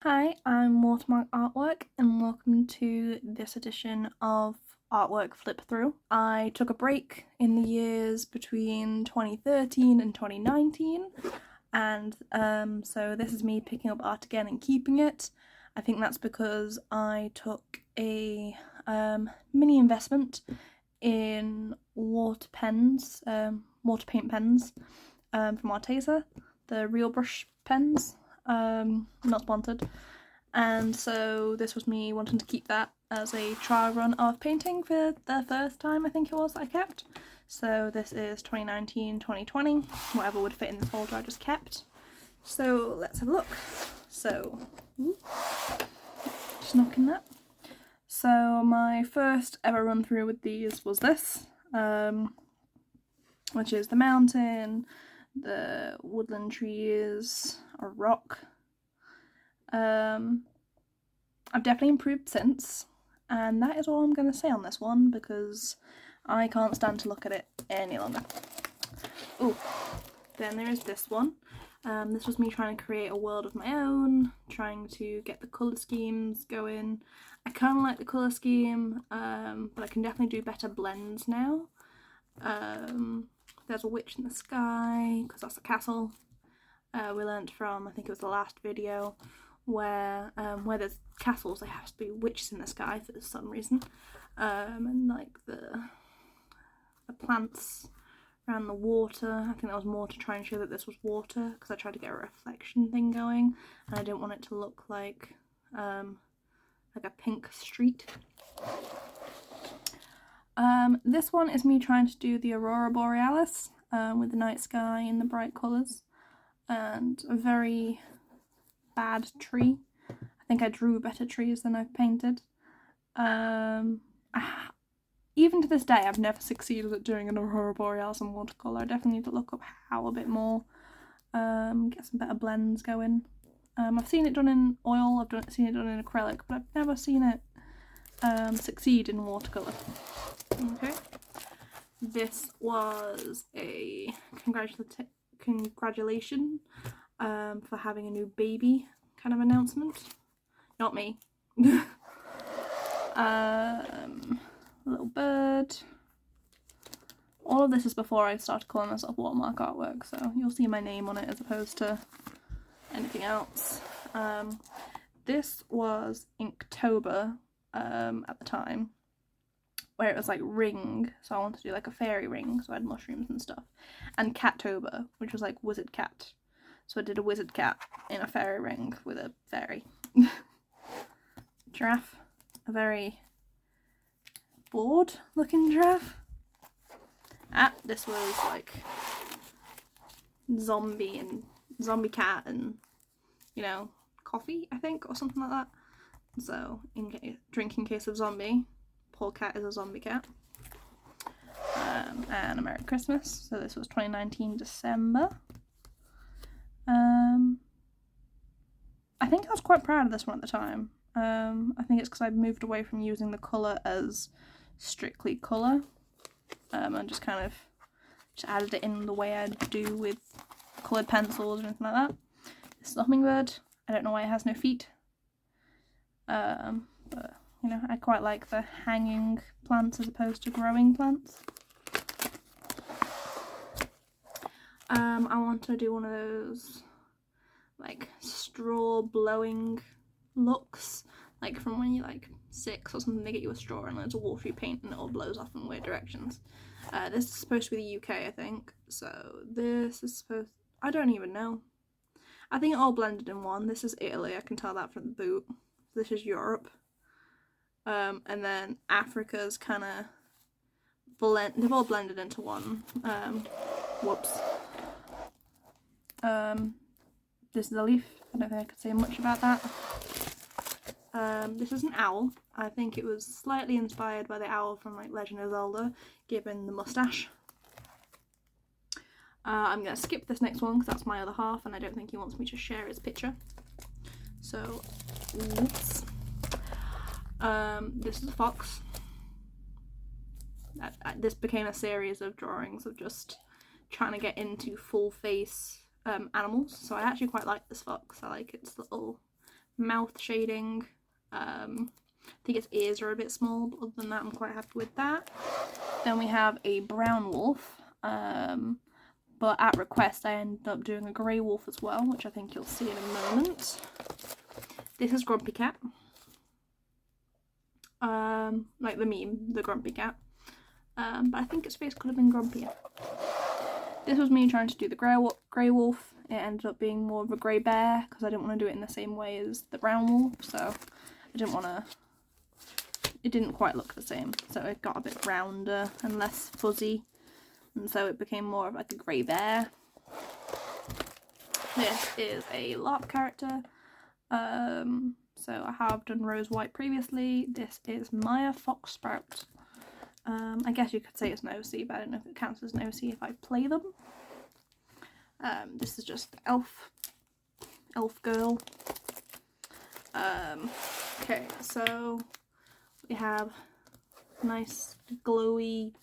Hi, I'm Watermark Artwork and welcome to this edition of Artwork Flip Through. I took a break in the years between 2013 and 2019 and so this is me picking up art again and keeping it. I think that's because I took a mini investment in water pens, water paint pens from Arteza, the real brush pens. Not sponsored. And so this was me wanting to keep that as a trial run of painting for the first time I think it was I kept. So this is 2019, 2020, whatever would fit in this folder I just kept. So let's have a look. So, just knocking that. So my first ever run through with these was this, which is the mountain, the woodland trees, a rock. I've definitely improved since, and that is all I'm going to say on this one because I can't stand to look at it any longer. Oh, then there is this one. This was me trying to create a world of my own, trying to get the colour schemes going. I kind of like the colour scheme, but I can definitely do better blends now. There's a witch in the sky, because that's a castle. We learnt from, I think it was the last video, where there's castles, there has to be witches in the sky for some reason. And like the plants around the water, I think that was more to try and show that this was water, because I tried to get a reflection thing going, and I didn't want it to look like a pink street. This one is me trying to do the Aurora Borealis with the night sky and the bright colours, and a very bad tree. I think I drew better trees than I've painted. Even to this day, I've never succeeded at doing an Aurora Borealis in watercolour. I definitely need to look up how a bit more, get some better blends going. I've seen it done in oil, I've seen it done in acrylic, but I've never seen it succeed in watercolour. Okay. This was a congratulation for having a new baby kind of announcement. Not me. Little bird. All of this is before I started calling myself Watermark Artwork, so you'll see my name on it as opposed to anything else. This was Inktober at the time, where it was like ring, so I wanted to do like a fairy ring, so I had mushrooms and stuff, and Cattober, which was like wizard cat, so I did a wizard cat in a fairy ring with a fairy. Giraffe, a very bored looking giraffe. This was like zombie cat and, you know, coffee, I think, or something like that. So, drinking case of zombie. Poor cat is a zombie cat. And a Merry Christmas. So this was 2019 December. I think I was quite proud of this one at the time. I think it's because I moved away from using the colour as strictly colour, and just kind of added it in the way I do with coloured pencils or anything like that. This is a hummingbird. I don't know why it has no feet. But you know, I quite like the hanging plants as opposed to growing plants. I want to do one of those like straw blowing looks, like from when you're like 6 or something, they get you a straw and there's a water you paint and it all blows off in weird directions. This is supposed to be the UK, I think, so this is supposed, I don't even know. I think it all blended in one. This is Italy, I can tell that from the boot. This is Europe. And then Africa's kind of they've all blended into one. Whoops. This is a leaf. I don't think I could say much about that. This is an owl. I think it was slightly inspired by the owl from like Legend of Zelda, given the mustache. I'm going to skip this next one because that's my other half and I don't think he wants me to share his picture. So, whoops. This is a fox. This became a series of drawings of just trying to get into full face animals, so I actually quite like this fox. I like its little mouth shading. I think its ears are a bit small, but other than that I'm quite happy with that. Then we have a brown wolf, but at request I ended up doing a grey wolf as well, which I think you'll see in a moment. This is Grumpy Cat. Like the meme, the Grumpy Cat. But I think its face could have been grumpier. This was me trying to do the grey wolf. It ended up being more of a grey bear because I didn't want to do it in the same way as the brown wolf, so I didn't want to. It didn't quite look the same, so it got a bit rounder and less fuzzy, and so it became more of like a grey bear. This is a LARP character. So I have done Rose White previously. This is Maya Foxsprout. I guess you could say it's an OC, but I don't know if it counts as an OC if I play them. This is just elf girl. Okay, so we have nice glowy,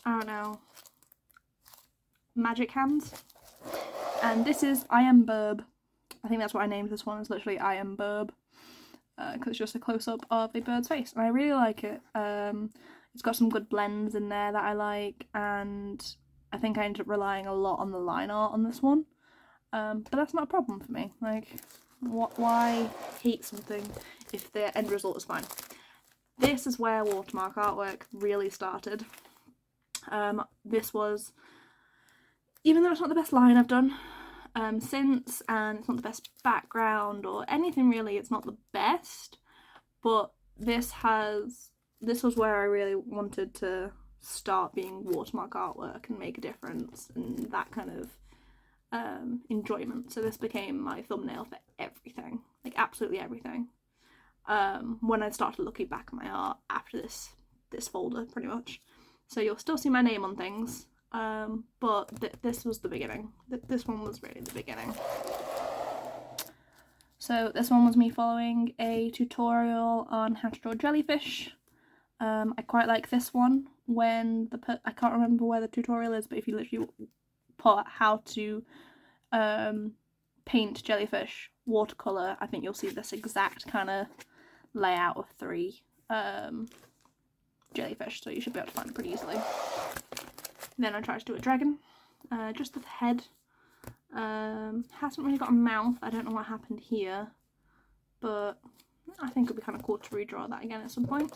I don't know, magic hands. And this is I Am Burb. I think that's what I named this one, is literally I Am Burb. Because it's just a close-up of a bird's face, and I really like it. It's got some good blends in there that I like, and I think I ended up relying a lot on the line art on this one. But that's not a problem for me. Like, why hate something if the end result is fine? This is where watermark artwork really started. This was, even though it's not the best line I've done since, and it's not the best background or anything really, it's not the best, but this was where I really wanted to start being watermark artwork and make a difference and that kind of enjoyment. So this became my thumbnail for everything, like absolutely everything. When I started looking back at my art after this folder, pretty much. So you'll still see my name on things, but this was the beginning. This one was really the beginning. So this one was me following a tutorial on how to draw jellyfish. I quite like this one when I can't remember where the tutorial is, but if you literally put how to paint jellyfish watercolour, I think you'll see this exact kind of layout of 3 jellyfish, so you should be able to find it pretty easily. Then I tried to do a dragon, just the head. Hasn't really got a mouth. I don't know what happened here, but I think it'd be kind of cool to redraw that again at some point.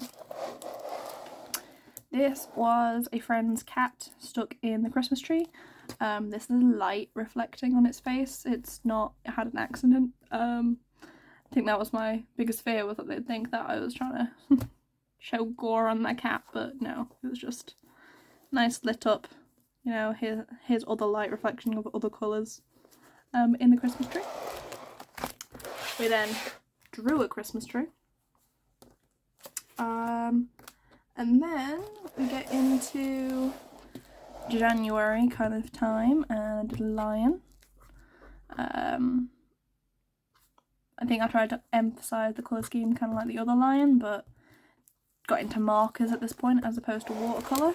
This was a friend's cat stuck in the Christmas tree. This is light reflecting on its face. It's not, it had an accident. I think that was my biggest fear, was that they'd think that I was trying to show gore on that cat, but no, it was just nice lit up, you know, here's other light reflection of other colours in the Christmas tree. We then drew a Christmas tree. And then we get into January kind of time, and I did a lion. I think I tried to emphasise the colour scheme kind of like the other lion, but got into markers at this point as opposed to watercolour.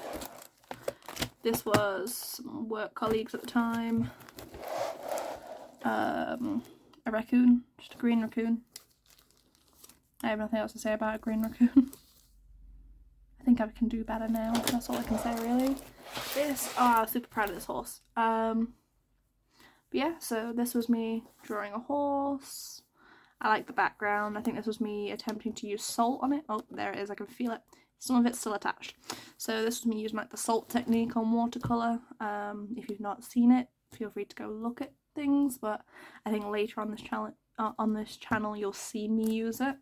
This was some work colleagues at the time. A raccoon, just a green raccoon. I have nothing else to say about a green raccoon. I think I can do better now, that's all I can say really. This, oh, I was super proud of this horse. But yeah, so this was me drawing a horse. I like the background. I think this was me attempting to use salt on it. Oh, there it is, I can feel it. Some of it's still attached. So this was me using like the salt technique on watercolour. If you've not seen it, feel free to go look at things, but I think later on this channel you'll see me use it.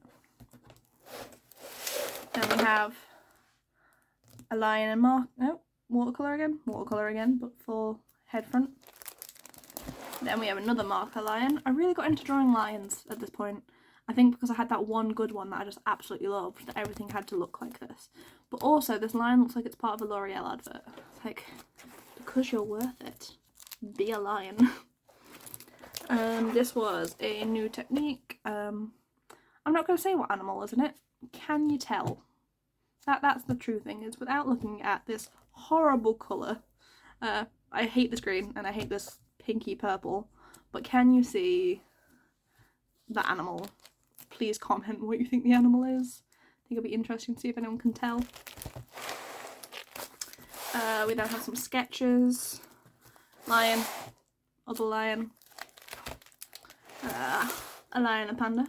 Then we have a lion and watercolour again, but full head front. Then we have another marker lion. I really got into drawing lions at this point. I think because I had that one good one that I just absolutely loved, that everything had to look like this. But also this lion looks like it's part of a L'Oreal advert. It's like, because you're worth it, be a lion. This was a new technique. I'm not going to say what animal is in it. Can you tell? That's the true thing, is without looking at this horrible colour. I hate this green and I hate this pinky purple, but can you see the animal. Please comment what you think the animal is. I think it'll be interesting to see if anyone can tell. We then have some sketches. Lion, other lion, a lion and a panda,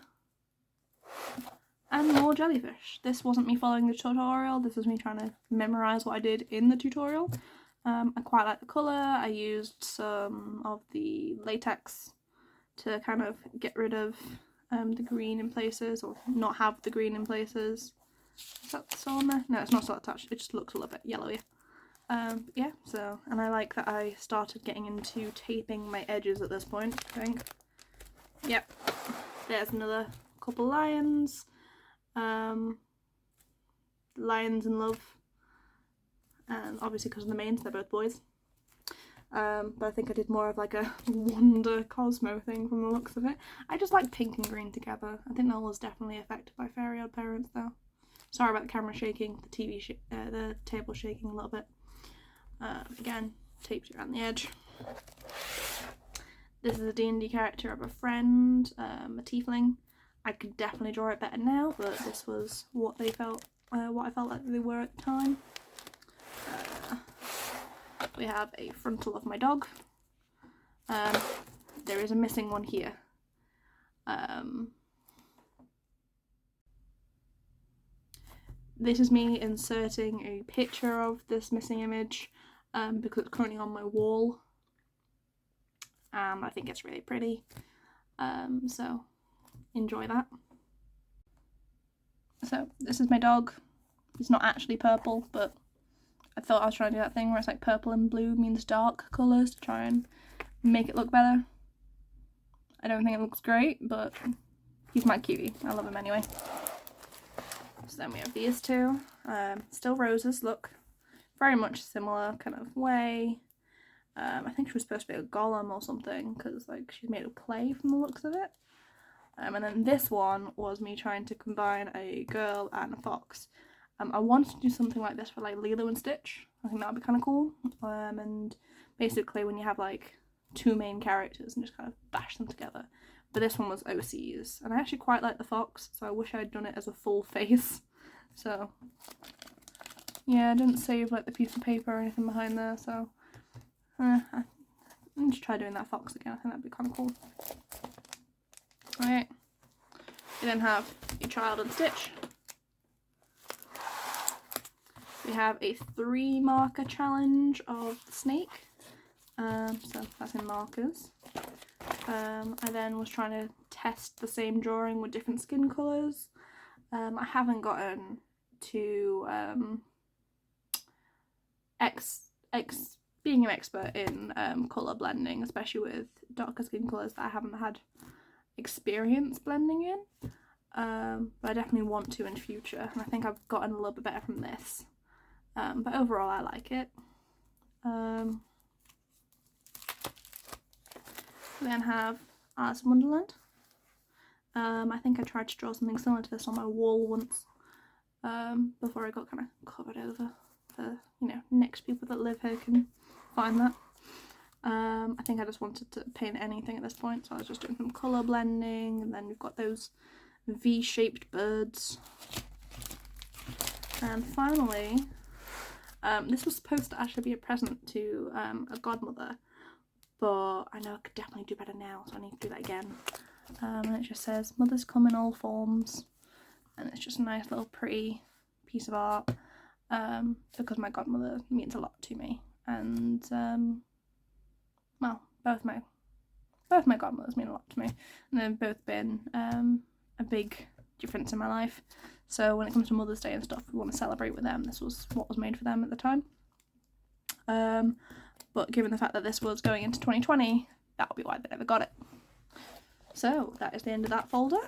and more jellyfish. This wasn't me following the tutorial, this was me trying to memorise what I did in the tutorial. I quite like the colour. I used some of the latex to kind of get rid of the green in places, or not have the green in places. Is that still on there? No, it's not still attached, it just looks a little bit yellowy. Yeah, so, and I like that I started getting into taping my edges at this point, I think. Yep, there's another couple lions. Lions in love. And obviously because of the manes, they're both boys. But I think I did more of like a Wonder Cosmo thing from the looks of it. I just like pink and green together. I think that was definitely affected by Fairy Odd Parents though. Sorry about the camera shaking, the table shaking a little bit. Again, taped around the edge. This is a D&D character of a friend, a tiefling. I could definitely draw it better now, but this was what they felt, what I felt like they were at the time. We have a frontal of my dog. There is a missing one here. This is me inserting a picture of this missing image because it's currently on my wall. I think it's really pretty. So enjoy that. So this is my dog. He's not actually purple, but I thought I was trying to do that thing where it's like purple and blue means dark colours to try and make it look better. I don't think it looks great, but he's my cutie. I love him anyway. So then we have these two. Still roses, look. Very much similar kind of way. I think she was supposed to be a golem or something because like she's made of clay from the looks of it. And then this one was me trying to combine a girl and a fox. I wanted to do something like this for like Lilo and Stitch. I think that would be kind of cool. And basically when you have like two main characters and just kind of bash them together. But this one was OCs, and I actually quite like the fox, so I wish I'd done it as a full face. So yeah, I didn't save like the piece of paper or anything behind there, so I'll just try doing that fox again. I think that'd be kind of cool. Alright, we then have your child and Stitch. We have a 3 marker challenge of the snake, so that's in markers. I then was trying to test the same drawing with different skin colours. I haven't gotten to being an expert in colour blending, especially with darker skin colours that I haven't had experience blending in. But I definitely want to in future, and I think I've gotten a little bit better from this. But overall I like it. We then have Alice in Wonderland. I think I tried to draw something similar to this on my wall once before I got kind of covered over for, you know, next people that live here can find that. I think I just wanted to paint anything at this point, so I was just doing some colour blending, and then we've got those V-shaped birds. And finally, this was supposed to actually be a present to a godmother, but I know I could definitely do better now, so I need to do that again. And it just says, mothers come in all forms, and it's just a nice little pretty piece of art, because my godmother means a lot to me, and well, both my godmothers mean a lot to me, and they've both been a big difference in my life. So when it comes to Mother's Day and stuff, we want to celebrate with them. This was what was made for them at the time. But given the fact that this was going into 2020, that'll be why they never got it. So that is the end of that folder.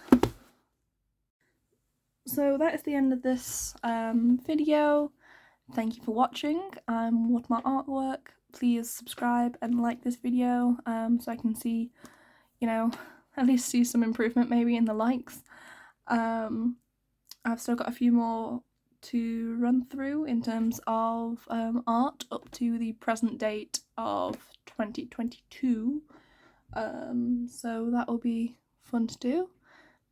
So that is the end of this video. Thank you for watching. Watermark Artwork. Please subscribe and like this video so I can see, you know, at least see some improvement maybe in the likes. I've still got a few more to run through in terms of art up to the present date of 2022. So that will be fun to do.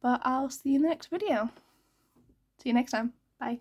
but I'll see you in the next video. See you next time. Bye.